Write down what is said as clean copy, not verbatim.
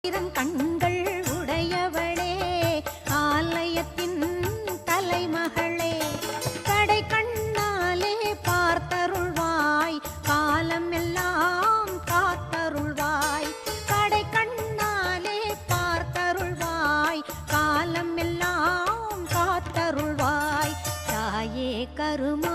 கண்கள் உடையவளே ஆலயத்தின் தலைமகளே கடை கண்ணாலே பார்த்தருள்வாய் காலம் எல்லாம் காத்தருள்வாய் கடை கண்ணாலே பார்த்தருள்வாய் காலம் எல்லாம் காத்தருள்வாய் தாயே கருமா